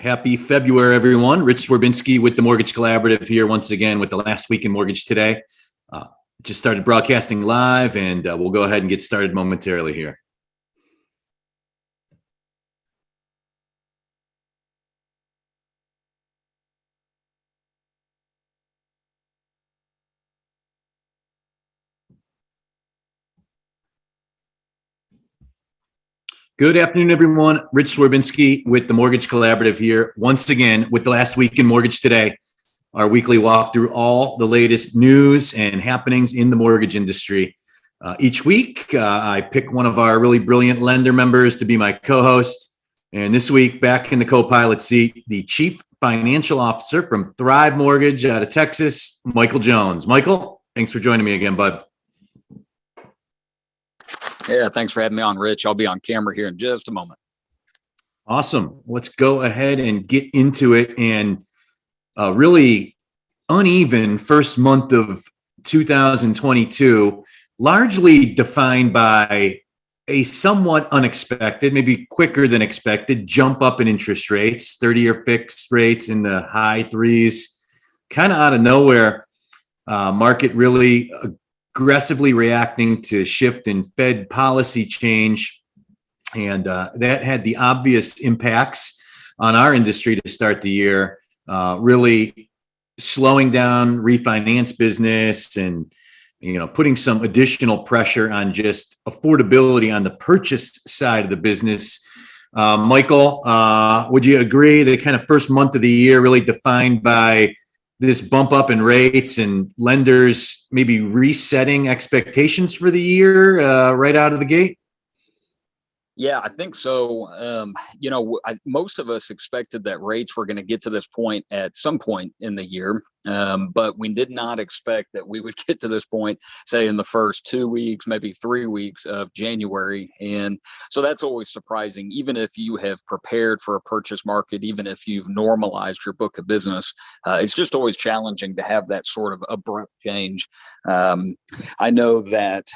Happy February, everyone. Rich Swerbinski with the Mortgage Collaborative here once again with the last week in mortgage today. Just started broadcasting live, and we'll go ahead and get started momentarily here. Good afternoon, everyone. Rich Swerbinski with the Mortgage Collaborative here once again with the last week in mortgage today. Our weekly walk through all the latest news and happenings in the mortgage industry. Each week, I pick one of our really brilliant lender members to be my co-host. And this week, back in the co-pilot seat, the Chief Financial Officer from Thrive Mortgage out of Texas, Michael Jones. Michael, thanks for joining me again, bud. Yeah, thanks for having me on, Rich. I'll be on camera here in just a moment. Awesome. Let's go ahead and get into it. And really uneven first month of 2022, largely defined by a somewhat unexpected, maybe quicker than expected, jump up in interest rates, 30-year fixed rates in the high threes, kind of out of nowhere. Market really aggressively reacting to shift in Fed policy change. And that had the obvious impacts on our industry to start the year, really slowing down refinance business and, putting some additional pressure on just affordability on the purchase side of the business. Michael, would you agree that kind of first month of the year really defined by this bump up in rates and lenders maybe resetting expectations for the year right out of the gate? Yeah, I think so. Most of us expected that rates were going to get to this point at some point in the year, but we did not expect that we would get to this point, say, in the first 2 weeks, maybe 3 weeks of January. And so that's always surprising, even if you have prepared for a purchase market, even if you've normalized your book of business. It's just always challenging to have that sort of abrupt change. I know that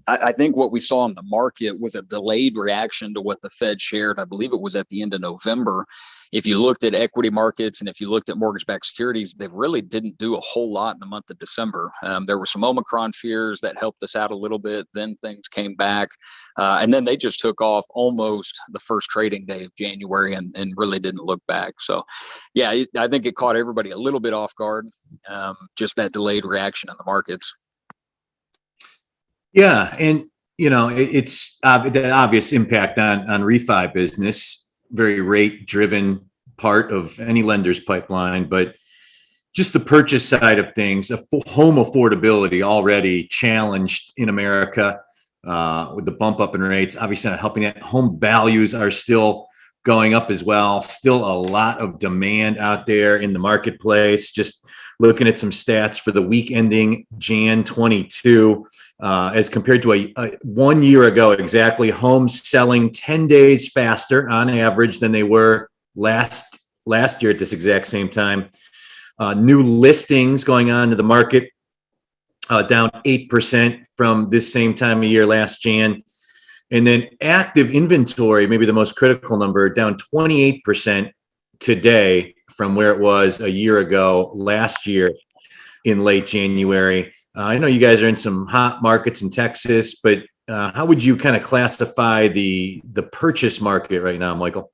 I think what we saw in the market was a delayed reaction to what the Fed shared. I believe it was at the end of November. If you looked at equity markets and if you looked at mortgage-backed securities, they really didn't do a whole lot in the month of December. There were some Omicron fears that helped us out a little bit. Then things came back. And then they just took off almost the first trading day of January and really didn't look back. So, yeah, I think it caught everybody a little bit off guard, just that delayed reaction in the markets. Yeah, and it's the obvious impact on refi business, very rate-driven part of any lender's pipeline, but just the purchase side of things, home affordability already challenged in America with the bump up in rates. Obviously, not helping that. Home values are still going up as well. Still a lot of demand out there in the marketplace. Just looking at some stats for the week ending Jan 22, as compared to a 1 year ago, exactly, homes selling 10 days faster on average than they were last year at this exact same time. New listings going on to the market down 8% from this same time of year last Jan. And then active inventory, maybe the most critical number, down 28% today from where it was a year ago last year in late January. I know you guys are in some hot markets in Texas, but how would you kind of classify the purchase market right now, Michael?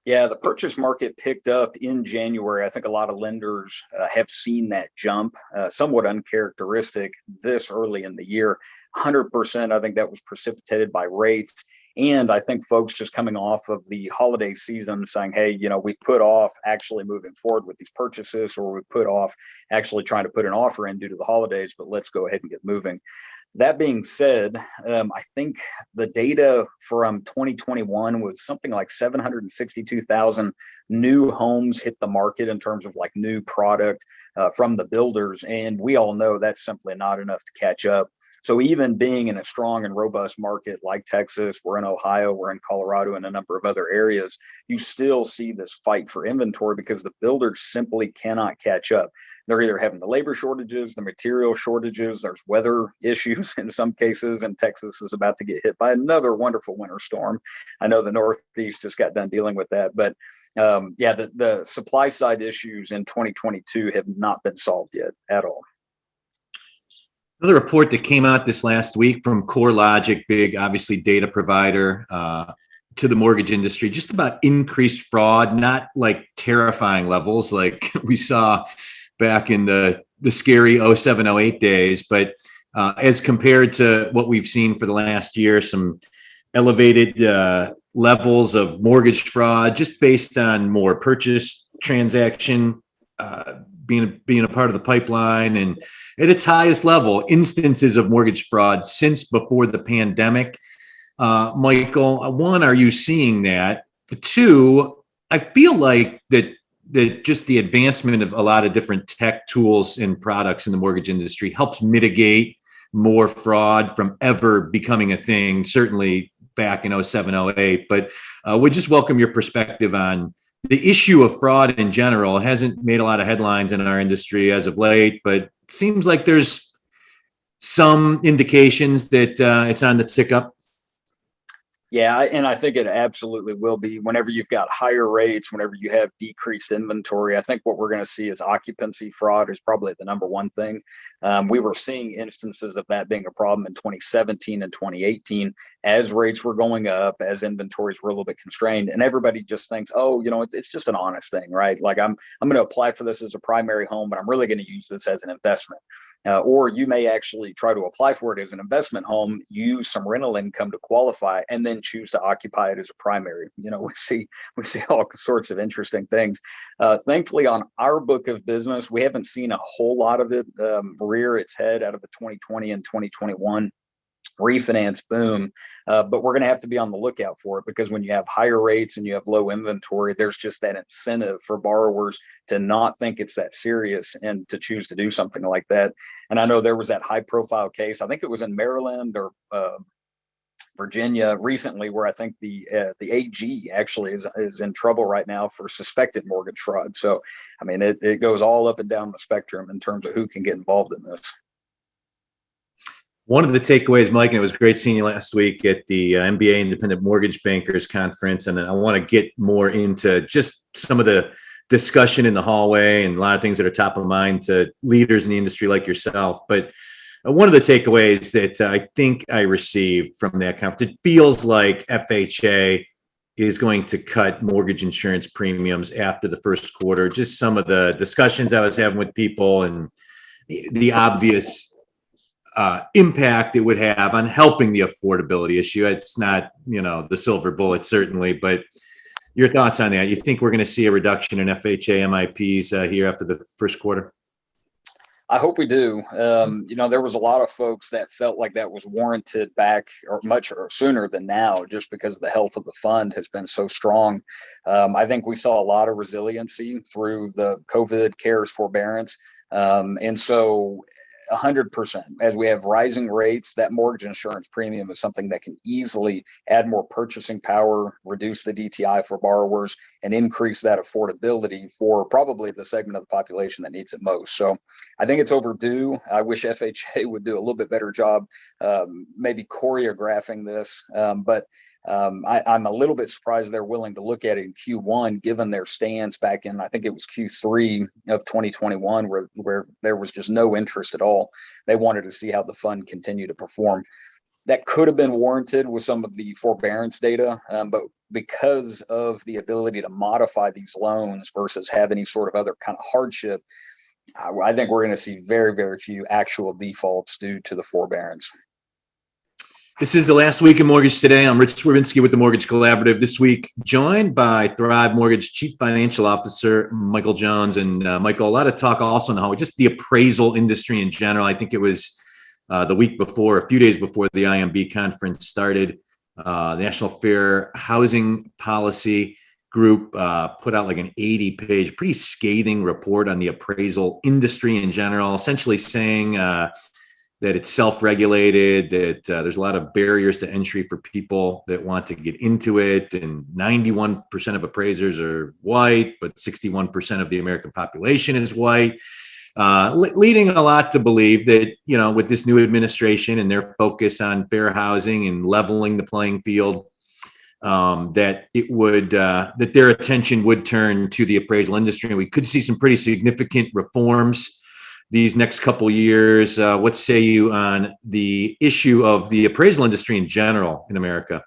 Yeah, the purchase market picked up in January. I think a lot of lenders have seen that jump, somewhat uncharacteristic this early in the year. 100%, I think that was precipitated by rates. And I think folks just coming off of the holiday season saying, hey, we put off actually moving forward with these purchases, or we put off actually trying to put an offer in due to the holidays, but let's go ahead and get moving. That being said, I think the data from 2021 was something like 762,000 new homes hit the market in terms of like new product from the builders. And we all know that's simply not enough to catch up. So even being in a strong and robust market like Texas, we're in Ohio, we're in Colorado, and a number of other areas, you still see this fight for inventory because the builders simply cannot catch up. They're either having the labor shortages, the material shortages, there's weather issues in some cases, and Texas is about to get hit by another wonderful winter storm. I know the Northeast just got done dealing with that, but yeah, the supply side issues in 2022 have not been solved yet at all. Another report that came out this last week from CoreLogic, big, obviously, data provider to the mortgage industry, just about increased fraud, not like terrifying levels like we saw back in the scary 07, 08 days, but as compared to what we've seen for the last year, some elevated levels of mortgage fraud, just based on more purchase transaction being a part of the pipeline, and at its highest level, instances of mortgage fraud since before the pandemic. Michael, one, are you seeing that? Two, I feel like that just the advancement of a lot of different tech tools and products in the mortgage industry helps mitigate more fraud from ever becoming a thing, certainly back in 07, 08. But we just welcome your perspective on the issue of fraud in general. It hasn't made a lot of headlines in our industry as of late, but it seems like there's some indications that it's on the tick up. Yeah, and I think it absolutely will be. Whenever you've got higher rates, whenever you have decreased inventory, I think what we're going to see is occupancy fraud is probably the number one thing. We were seeing instances of that being a problem in 2017 and 2018 as rates were going up, as inventories were a little bit constrained, and everybody just thinks, oh, it's just an honest thing, right? Like I'm going to apply for this as a primary home, but I'm really going to use this as an investment. Or you may actually try to apply for it as an investment home, use some rental income to qualify, and then choose to occupy it as a primary. We see all sorts of interesting things. Thankfully, on our book of business, we haven't seen a whole lot of it rear its head out of the 2020 and 2021 refinance boom, but we're going to have to be on the lookout for it, because when you have higher rates and you have low inventory, there's just that incentive for borrowers to not think it's that serious and to choose to do something like that. And I know there was that high profile case, I think it was in Maryland or Virginia recently, where I think the AG actually is in trouble right now for suspected mortgage fraud. So, I mean, it goes all up and down the spectrum in terms of who can get involved in this. One of the takeaways, Mike, and it was great seeing you last week at the MBA Independent Mortgage Bankers Conference, and I want to get more into just some of the discussion in the hallway and a lot of things that are top of mind to leaders in the industry like yourself. But one of the takeaways that I think I received from that conference, it feels like FHA is going to cut mortgage insurance premiums after the first quarter. Just some of the discussions I was having with people and the obvious impact it would have on helping the affordability issue. It's not, the silver bullet, certainly, but your thoughts on that? You think we're going to see a reduction in FHA MIPs here after the first quarter? I hope we do. There was a lot of folks that felt like that was warranted back or much sooner than now, just because the health of the fund has been so strong. I think we saw a lot of resiliency through the COVID CARES forbearance. And so 100%, as we have rising rates, that mortgage insurance premium is something that can easily add more purchasing power, reduce the DTI for borrowers, and increase that affordability for probably the segment of the population that needs it most. So I think it's overdue. I wish FHA would do a little bit better job, maybe choreographing this, but I'm a little bit surprised they're willing to look at it in Q1, given their stance back in, I think it was Q3 of 2021, where there was just no interest at all. They wanted to see how the fund continued to perform. That could have been warranted with some of the forbearance data, but because of the ability to modify these loans versus have any sort of other kind of hardship, I think we're going to see very, very few actual defaults due to the forbearance. This is the last week in Mortgage Today. I'm Rich Swerbinsky with the Mortgage Collaborative. This week, joined by Thrive Mortgage Chief Financial Officer Michael Jones. And Michael, a lot of talk also on how just the appraisal industry in general. I think it was the week before, a few days before the IMB conference started. The National Fair Housing Policy Group put out like an 80-page, pretty scathing report on the appraisal industry in general, essentially saying that it's self-regulated, that there's a lot of barriers to entry for people that want to get into it. And 91% of appraisers are white, but 61% of the American population is white, leading a lot to believe that, with this new administration and their focus on fair housing and leveling the playing field, that it would that their attention would turn to the appraisal industry, and we could see some pretty significant reforms these next couple years. What say you on the issue of the appraisal industry in general in America?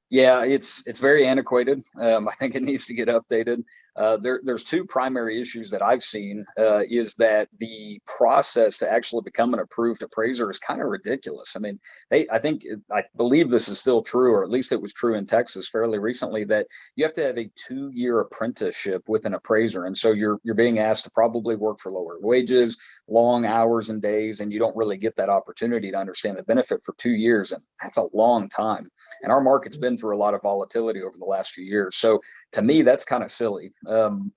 Yeah, it's very antiquated. I think it needs to get updated. There's two primary issues that I've seen. Is that the process to actually become an approved appraiser is kind of ridiculous. I mean, I believe this is still true, or at least it was true in Texas fairly recently, that you have to have a 2-year apprenticeship with an appraiser, and so you're being asked to probably work for lower wages, long hours and days, and you don't really get that opportunity to understand the benefit for 2 years, and that's a long time. And our market's been through a lot of volatility over the last few years. So to me, that's kind of silly.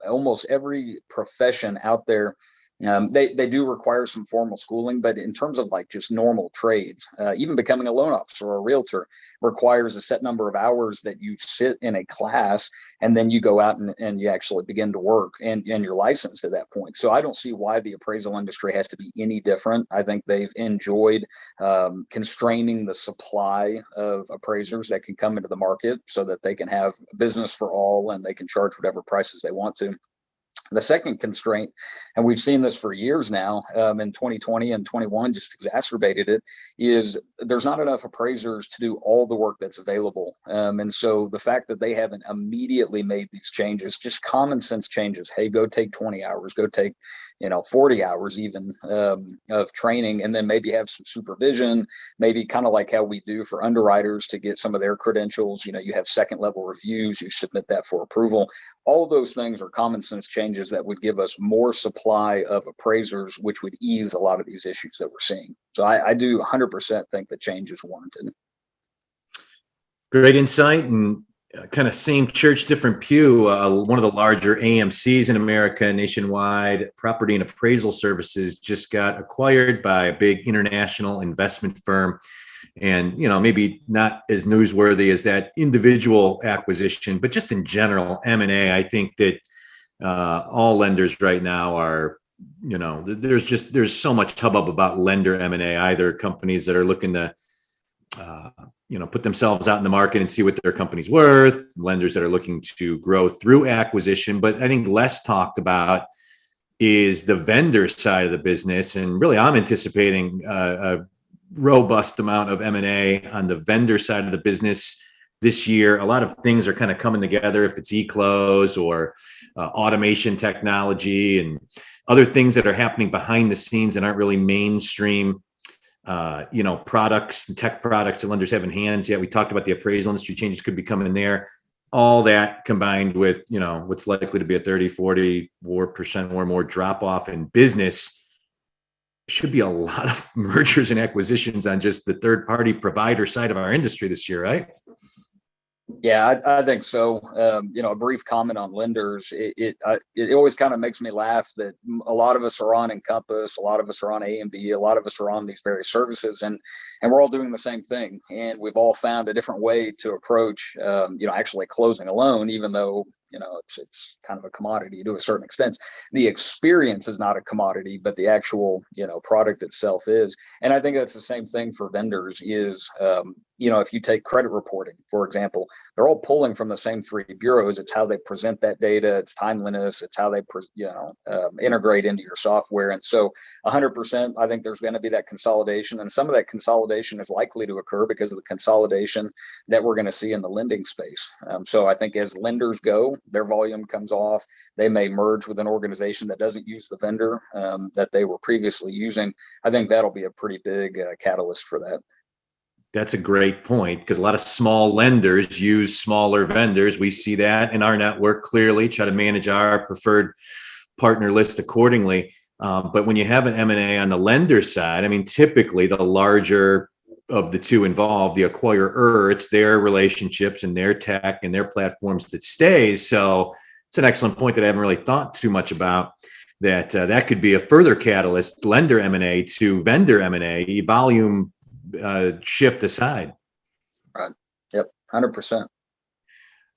Almost every profession out there, they do require some formal schooling, but in terms of like just normal trades, even becoming a loan officer or a realtor requires a set number of hours that you sit in a class, and then you go out and you actually begin to work, and you're licensed at that point. So I don't see why the appraisal industry has to be any different. I think they've enjoyed constraining the supply of appraisers that can come into the market so that they can have business for all and they can charge whatever prices they want to. The second constraint, and we've seen this for years now, in 2020 and 21 just exacerbated it, is there's not enough appraisers to do all the work that's available. And so the fact that they haven't immediately made these changes, just common sense changes, hey, go take 20 hours, go take 40 hours even of training, and then maybe have some supervision, maybe kind of like how we do for underwriters to get some of their credentials. You have second level reviews, you submit that for approval. All of those things are common sense changes that would give us more supply of appraisers, which would ease a lot of these issues that we're seeing. So I do 100% think the change is warranted. Great insight, and kind of same church, different pew. One of the larger AMCs in America, nationwide property and appraisal services, just got acquired by a big international investment firm. And, maybe not as newsworthy as that individual acquisition, but just in general, M&A, I think that all lenders right now are, there's so much hubbub about lender M&A, either companies that are looking to put themselves out in the market and see what their company's worth, lenders that are looking to grow through acquisition. But I think less talked about is the vendor side of the business. And really, I'm anticipating a robust amount of M&A on the vendor side of the business this year. A lot of things are kind of coming together, if it's e-close or automation technology and other things that are happening behind the scenes and aren't really mainstream products and tech products that lenders have in hands yet. We talked about the appraisal industry changes could be coming there. All that combined with, what's likely to be a 30-40% or more drop off in business, should be a lot of mergers and acquisitions on just the third party provider side of our industry this year, right? Yeah, I think so. A brief comment on lenders. It always kind of makes me laugh that a lot of us are on Encompass, a lot of us are on A&B, a lot of us are on these various services, and we're all doing the same thing. And we've all found a different way to approach, actually closing a loan, even though it's kind of a commodity to a certain extent. The experience is not a commodity, but the actual product itself is. And I think that's the same thing for vendors. Is if you take credit reporting, for example, they're all pulling from the same three bureaus. It's how they present that data, it's timeliness, it's how they integrate into your software. And so 100%, I think there's going to be that consolidation, and some of that consolidation is likely to occur because of the consolidation that we're going to see in the lending space. So I think as lenders go, their volume comes off. They may merge with an organization that doesn't use the vendor that they were previously using. I think that'll be a pretty big catalyst for that. That's a great point, because a lot of small lenders use smaller vendors. We see that in our network clearly, try to manage our preferred partner list accordingly. But when you have an M&A on the lender side, I mean, typically the larger of the two involved, the acquirer, it's their relationships and their tech and their platforms that stays. So it's an excellent point that I haven't really thought too much about, that could be a further catalyst, lender M&A to vendor M&A, volume shift aside. Right. Yep. 100%.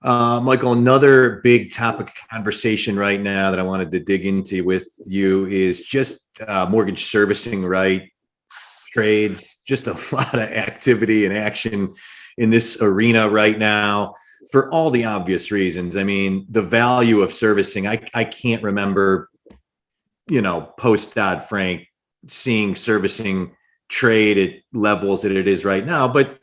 Michael, another big topic of conversation right now that I wanted to dig into with you is just mortgage servicing, right? Trades, just a lot of activity and action in this arena right now for all the obvious reasons. I mean, the value of servicing, I can't remember, post Dodd-Frank seeing servicing trade at levels that it is right now, but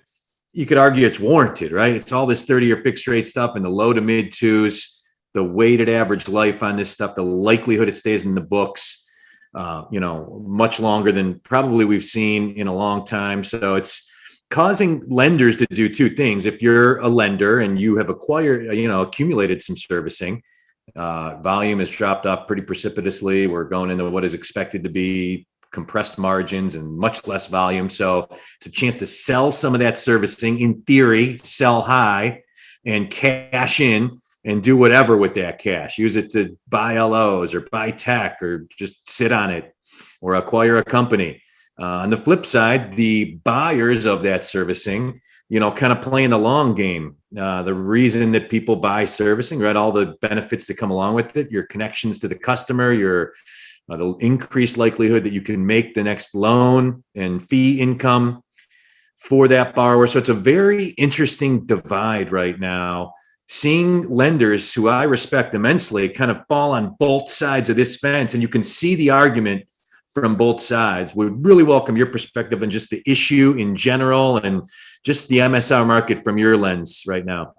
you could argue it's warranted, right? It's all this 30-year fixed rate stuff in the low to mid twos, the weighted average life on this stuff, the likelihood it stays in the books, much longer than probably we've seen in a long time. So it's causing lenders to do two things. If you're a lender and you have accumulated some servicing, volume has dropped off pretty precipitously. We're going into what is expected to be compressed margins and much less volume. So it's a chance to sell some of that servicing, in theory, sell high and cash in and do whatever with that cash. Use it to buy LOs or buy tech or just sit on it or acquire a company. On the flip side, the buyers of that servicing, kind of playing the long game. The reason that people buy servicing, right? All the benefits that come along with it, your connections to the customer, the increased likelihood that you can make the next loan and fee income for that borrower. So it's a very interesting divide right now. Seeing lenders who I respect immensely kind of fall on both sides of this fence, and you can see the argument from both sides. Would really welcome your perspective on just the issue in general and just the MSR market from your lens right now.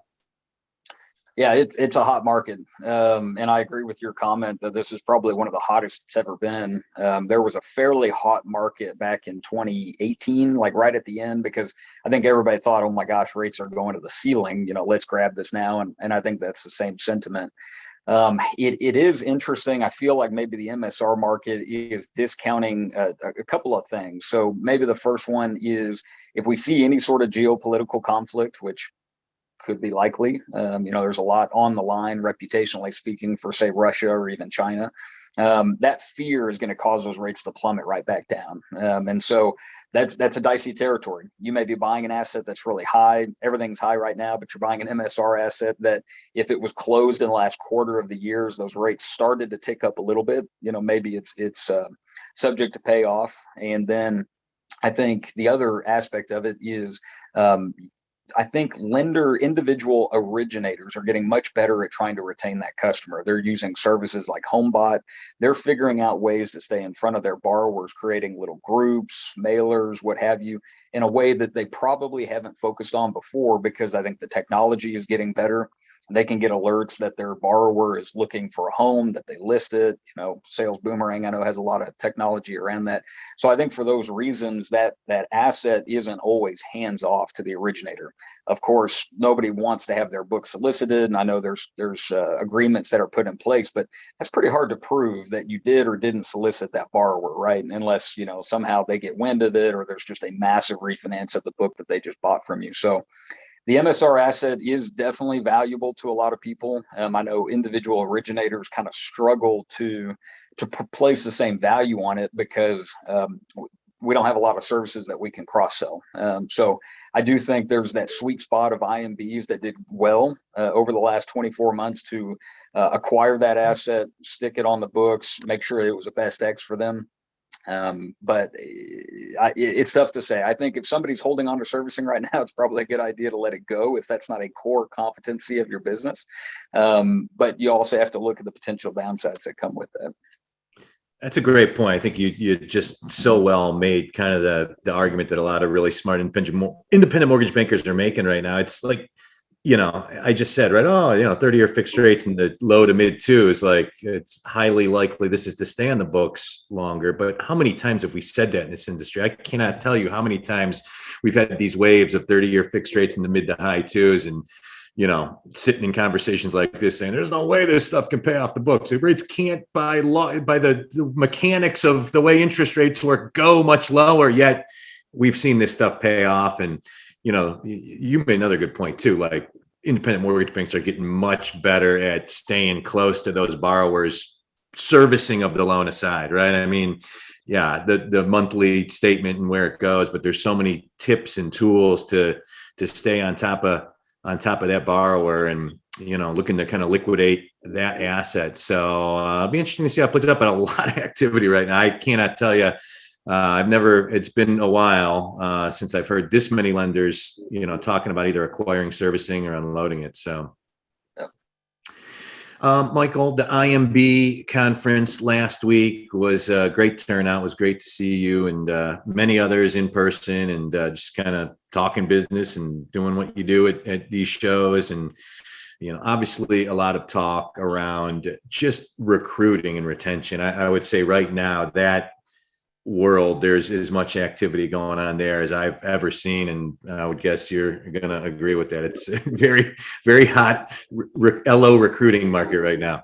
Yeah, it's a hot market. And I agree with your comment that this is probably one of the hottest it's ever been. There was a fairly hot market back in 2018, like right at the end, because I think everybody thought, oh my gosh, rates are going to the ceiling, let's grab this now. And I think that's the same sentiment. It is interesting. I feel like maybe the MSR market is discounting a couple of things. So maybe the first one is if we see any sort of geopolitical conflict, which could be likely. There's a lot on the line, reputationally speaking, for say Russia or even China. That fear is going to cause those rates to plummet right back down. And so that's a dicey territory. You may be buying an asset that's really high. Everything's high right now, but you're buying an MSR asset that if it was closed in the last quarter of the years, those rates started to tick up a little bit. Maybe it's subject to pay off. And then I think the other aspect of it is I think individual originators are getting much better at trying to retain that customer. They're using services like HomeBot. They're figuring out ways to stay in front of their borrowers, creating little groups, mailers, what have you, in a way that they probably haven't focused on before, because I think the technology is getting better. They can get alerts that their borrower is looking for a home, that they list it. Sales Boomerang, I know, has a lot of technology around that. So I think for those reasons, that asset isn't always hands off to the originator. Of course, nobody wants to have their book solicited, and I know there's agreements that are put in place, but that's pretty hard to prove that you did or didn't solicit that borrower, right? Unless somehow they get wind of it, or there's just a massive refinance of the book that they just bought from you. So the MSR asset is definitely valuable to a lot of people. I know individual originators kind of struggle to place the same value on it because we don't have a lot of services that we can cross-sell. So I do think there's that sweet spot of IMBs that did well over the last 24 months to acquire that asset, stick it on the books, make sure it was a best X for them. But it's tough to say. I think if somebody's holding on to servicing right now, it's probably a good idea to let it go if that's not a core competency of your business. But you also have to look at the potential downsides that come with that. That's a great point. I think you just so well made kind of the argument that a lot of really smart independent mortgage bankers are making right now. It's like, I just said, right? 30-year fixed rates in the low to mid twos, like it's highly likely this is to stay on the books longer. But how many times have we said that in this industry? I cannot tell you how many times we've had these waves of 30-year fixed rates in the mid to high twos, and sitting in conversations like this saying, there's no way this stuff can pay off the books. The rates can't by the mechanics of the way interest rates work go much lower, yet we've seen this stuff pay off. And, you made another good point too. Like independent mortgage banks are getting much better at staying close to those borrowers servicing of the loan aside, right? I mean, yeah, the monthly statement and where it goes, but there's so many tips and tools to stay on top of that borrower, and looking to kind of liquidate that asset. So it'll be interesting to see how it plays up. But a lot of activity right now. I cannot tell you. It's been a while since I've heard this many lenders, talking about either acquiring servicing or unloading it. So. Michael, the IMB conference last week was a great turnout. It was great to see you and many others in person, and just kind of talking business and doing what you do at these shows. And, obviously a lot of talk around just recruiting and retention. I would say right now that world, there's as much activity going on there as I've ever seen, and I would guess you're going to agree with that. It's a very, very hot LO recruiting market right now.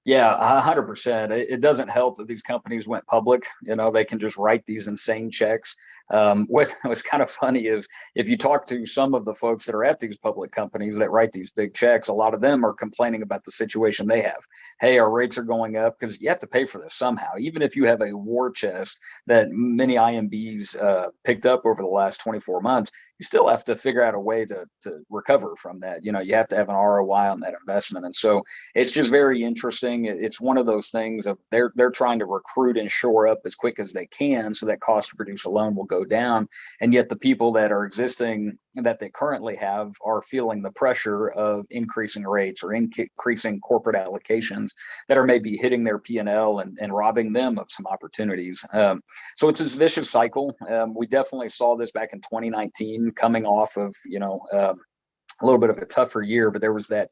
Yeah, 100%. It doesn't help that these companies went public. They can just write these insane checks. What was kind of funny is if you talk to some of the folks that are at these public companies that write these big checks, a lot of them are complaining about the situation they have. Hey, our rates are going up, because you have to pay for this somehow. Even if you have a war chest that many IMBs picked up over the last 24 months, you still have to figure out a way to recover from that. You have to have an ROI on that investment. And so it's just very interesting. It's one of those things of they're trying to recruit and shore up as quick as they can so that cost to produce a loan will go down. And yet the people that are existing that they currently have are feeling the pressure of increasing rates or increasing corporate allocations that are maybe hitting their P&L and robbing them of some opportunities. So it's this vicious cycle. We definitely saw this back in 2019, coming off of a little bit of a tougher year, but there was that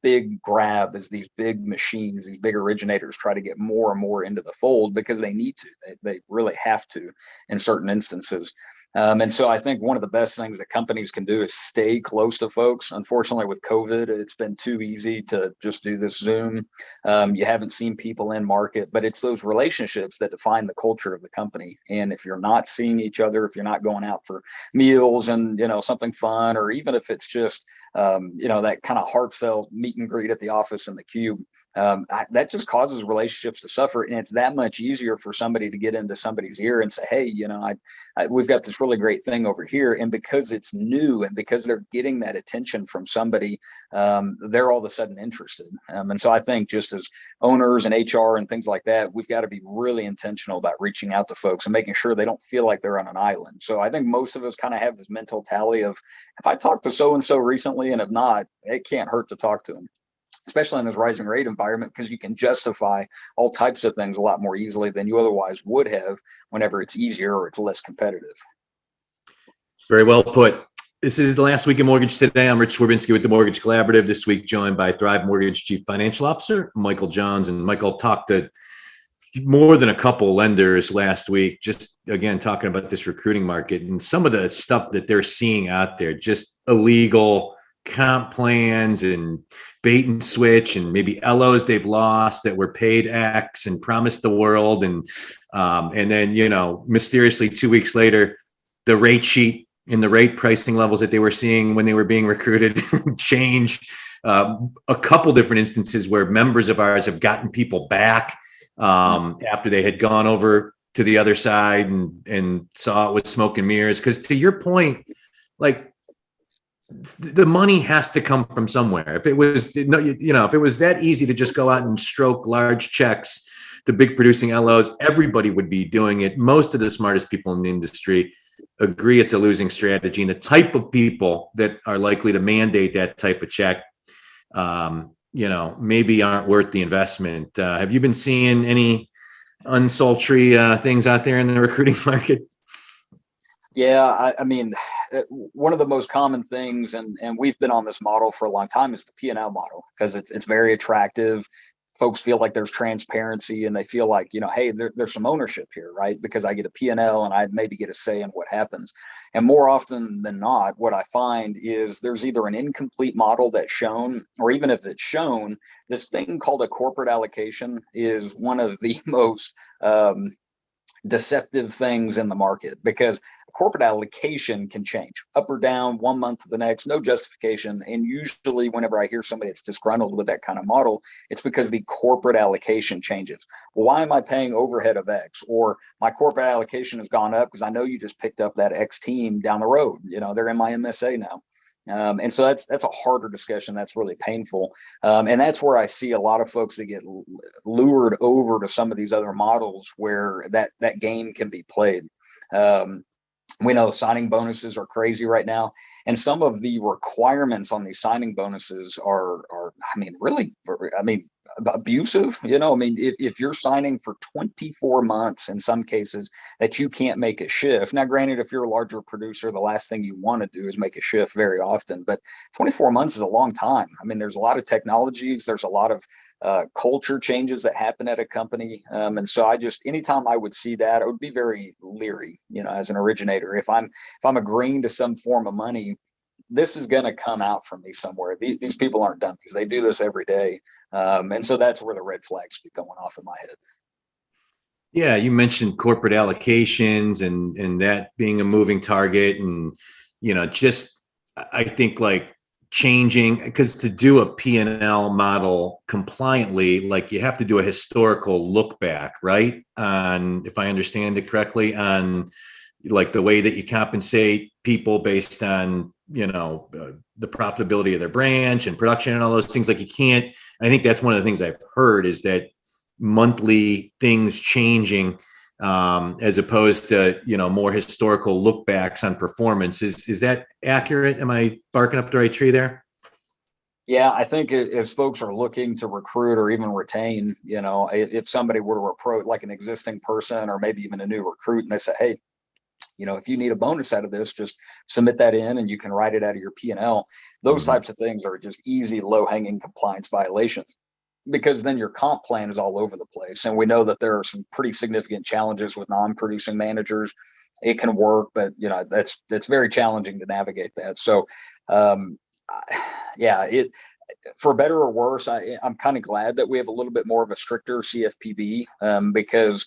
big grab as these big machines, these big originators try to get more and more into the fold because they need to. They really have to in certain instances. And so I think one of the best things that companies can do is stay close to folks. Unfortunately, with COVID, it's been too easy to just do this Zoom. You haven't seen people in market, but it's those relationships that define the culture of the company. And if you're not seeing each other, if you're not going out for meals and, something fun, or even if it's just, that kind of heartfelt meet and greet at the office in the cube, that just causes relationships to suffer. And it's that much easier for somebody to get into somebody's ear and say, hey, we've got this really great thing over here. And because it's new and because they're getting that attention from somebody, they're all of a sudden interested. And so I think just as owners and HR and things like that, we've got to be really intentional about reaching out to folks and making sure they don't feel like they're on an island. So I think most of us kind of have this mental tally of, if I talked to so-and-so recently, and if not, it can't hurt to talk to them, especially in this rising rate environment, because you can justify all types of things a lot more easily than you otherwise would have whenever it's easier or it's less competitive. Very well put. This is the last week in Mortgage Today. I'm Rich Swerbinsky with the Mortgage Collaborative. This week joined by Thrive Mortgage Chief Financial Officer Michael Johns. And Michael talked to more than a couple lenders last week, just again talking about this recruiting market and some of the stuff that they're seeing out there, just illegal comp plans and bait and switch, and maybe LOs they've lost that were paid X and promised the world, and then mysteriously 2 weeks later, the rate sheet and the rate pricing levels that they were seeing when they were being recruited change. A couple different instances where members of ours have gotten people back after they had gone over to the other side and saw it with smoke and mirrors. Because to your point, like, the money has to come from somewhere. If it was, if it was that easy to just go out and stroke large checks to big producing LOs, everybody would be doing it. Most of the smartest people in the industry agree it's a losing strategy. And the type of people that are likely to mandate that type of check, maybe aren't worth the investment. Have you been seeing any unsultry things out there in the recruiting market? Yeah, I mean, one of the most common things, and we've been on this model for a long time, is the P&L model, because it's very attractive. Folks feel like there's transparency and they feel like, hey, there's some ownership here, right? Because I get a P&L and I maybe get a say in what happens. And more often than not, what I find is there's either an incomplete model that's shown, or even if it's shown, this thing called a corporate allocation is one of the most deceptive things in the market, because corporate allocation can change up or down 1 month to the next, no justification. And usually whenever I hear somebody that's disgruntled with that kind of model, it's because the corporate allocation changes. Well, why am I paying overhead of X? Or my corporate allocation has gone up because I know you just picked up that X team down the road. They're in my MSA now. And so that's a harder discussion. That's really painful. And that's where I see a lot of folks that get lured over to some of these other models where that game can be played. We know signing bonuses are crazy right now. And some of the requirements on these signing bonuses are really abusive. If you're signing for 24 months in some cases that you can't make a shift. Now, granted, if you're a larger producer, the last thing you want to do is make a shift very often, but 24 months is a long time. There's a lot of technologies, there's a lot of culture changes that happen at a company. And so anytime I would see that, I would be very leery, as an originator. If I'm agreeing to some form of money, this is going to come out from me somewhere. These people aren't dummies. They do this every day. And so that's where the red flags be going off in my head. Yeah, you mentioned corporate allocations and that being a moving target, and I think like changing, because to do a P&L model compliantly, like you have to do a historical look back, right? On, if I understand it correctly, on like the way that you compensate people based on the profitability of their branch and production and all those things. Like I think that's one of the things I've heard is that monthly things changing, as opposed to more historical look backs on performance. Is that accurate? Am I barking up the right tree there? Yeah, I think as folks are looking to recruit or even retain, if somebody were to approach like an existing person or maybe even a new recruit, and they say, hey, if you need a bonus out of this, just submit that in and you can write it out of your P&L. Those types of things are just easy, low-hanging compliance violations, because then your comp plan is all over the place. And we know that there are some pretty significant challenges with non-producing managers. It can work, but that's very challenging to navigate that. So for better or worse, I'm kind of glad that we have a little bit more of a stricter CFPB, because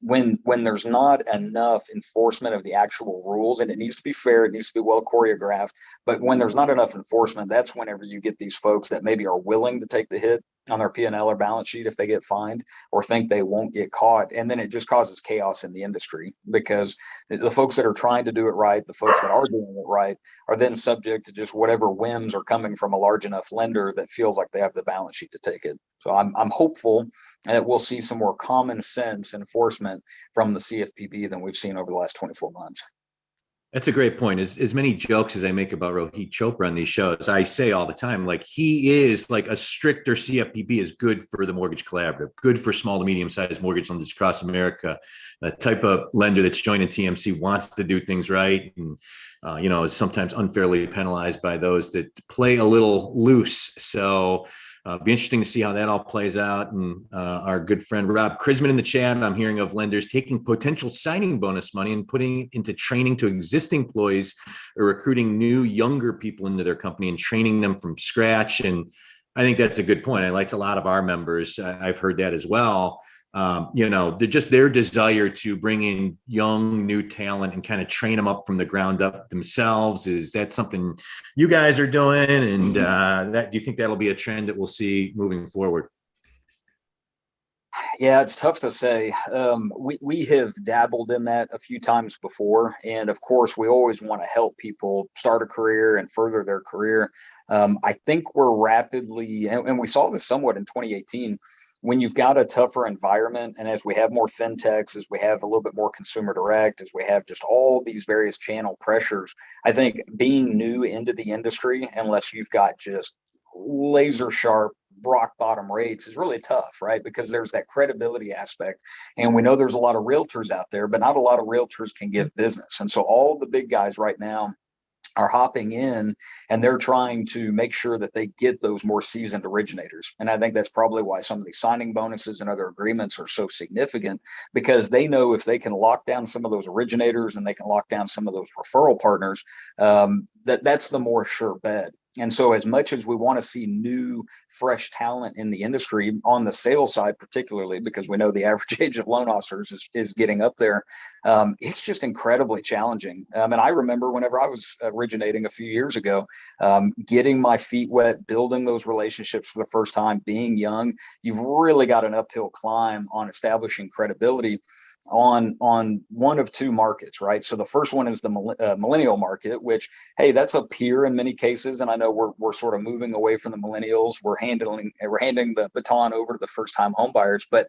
when there's not enough enforcement of the actual rules, and it needs to be fair, it needs to be well choreographed, but when there's not enough enforcement, that's whenever you get these folks that maybe are willing to take the hit on their P&L or balance sheet if they get fined or think they won't get caught. And then it just causes chaos in the industry, because the folks that are trying to do it right, the folks that are doing it right, are then subject to just whatever whims are coming from a large enough lender that feels like they have the balance sheet to take it. So I'm hopeful that we'll see some more common sense enforcement from the CFPB than we've seen over the last 24 months. That's a great point. As many jokes as I make about Rohit Chopra on these shows, I say all the time, like, he is like, a stricter CFPB is good for the mortgage collaborative, good for small to medium sized mortgage lenders across America. The type of lender that's joining TMC wants to do things right, and is sometimes unfairly penalized by those that play a little loose. So be interesting to see how that all plays out. And our good friend Rob Krisman in the chat, I'm hearing of lenders taking potential signing bonus money and putting it into training to existing employees, or recruiting new, younger people into their company and training them from scratch. And I think that's a good point. I liked a lot of our members. I've heard that as well. They're just their desire to bring in young, new talent and kind of train them up from the ground up themselves. Is that something you guys are doing? And do you think that'll be a trend that we'll see moving forward? Yeah, it's tough to say. We have dabbled in that a few times before. And of course, we always want to help people start a career and further their career. I think we're rapidly, and we saw this somewhat in 2018, when you've got a tougher environment, and as we have more fintechs, as we have a little bit more consumer direct, as we have just all these various channel pressures, I think being new into the industry, unless you've got just laser sharp rock bottom rates, is really tough, right? Because there's that credibility aspect. And we know there's a lot of realtors out there, but not a lot of realtors can give business. And so all the big guys right now are hopping in, and they're trying to make sure that they get those more seasoned originators. And I think that's probably why some of these signing bonuses and other agreements are so significant, because they know if they can lock down some of those originators and they can lock down some of those referral partners, that's the more sure bet. And so as much as we want to see new, fresh talent in the industry on the sales side, particularly because we know the average age of loan officers is getting up there, it's just incredibly challenging. And I remember whenever I was originating a few years ago, getting my feet wet, building those relationships for the first time, being young, you've really got an uphill climb on establishing credibility on one of two markets, right? So the first one is the millennial market, which, hey, that's up here in many cases, and I know we're sort of moving away from the millennials. We're handing the baton over to the first time home buyers, but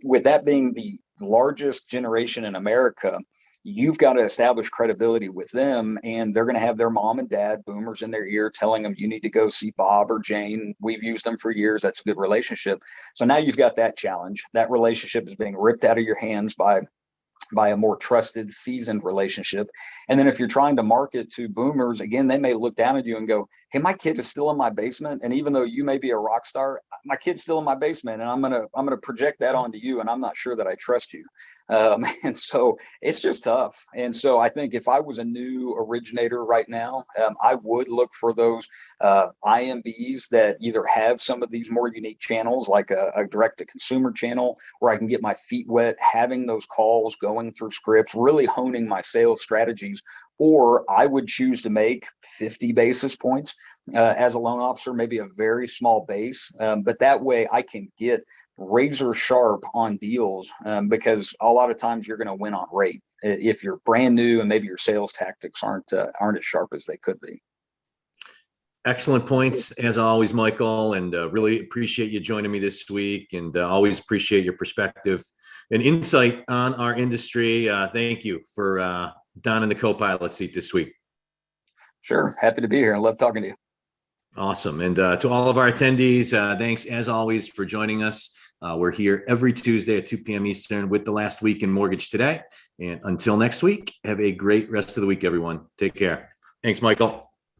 with that being the largest generation in America, you've got to establish credibility with them, and they're going to have their mom and dad boomers in their ear telling them you need to go see Bob or Jane. We've used them for years. That's a good relationship. So now you've got that challenge. That relationship is being ripped out of your hands by a more trusted, seasoned relationship. And then if you're trying to market to boomers, again, they may look down at you and go, hey, my kid is still in my basement. And even though you may be a rock star, my kid's still in my basement, and I'm gonna project that onto you, and I'm not sure that I trust you. And so it's just tough. And so I think if I was a new originator right now, I would look for those IMBs that either have some of these more unique channels, like a direct to consumer channel where I can get my feet wet, having those calls, going through scripts, really honing my sales strategies. Or I would choose to make 50 basis points as a loan officer, maybe a very small base. But that way I can get razor sharp on deals, because a lot of times you're going to win on rate if you're brand new and maybe your sales tactics aren't as sharp as they could be. Excellent points as always, Michael, and really appreciate you joining me this week, and always appreciate your perspective and insight on our industry. Thank you for donning the co-pilot seat this week. Sure. Happy to be here. I love talking to you. Awesome. And to all of our attendees, thanks as always for joining us. We're here every Tuesday at 2 p.m. Eastern with the last week in Mortgage Today. And until next week, have a great rest of the week, everyone. Take care. Thanks, Michael.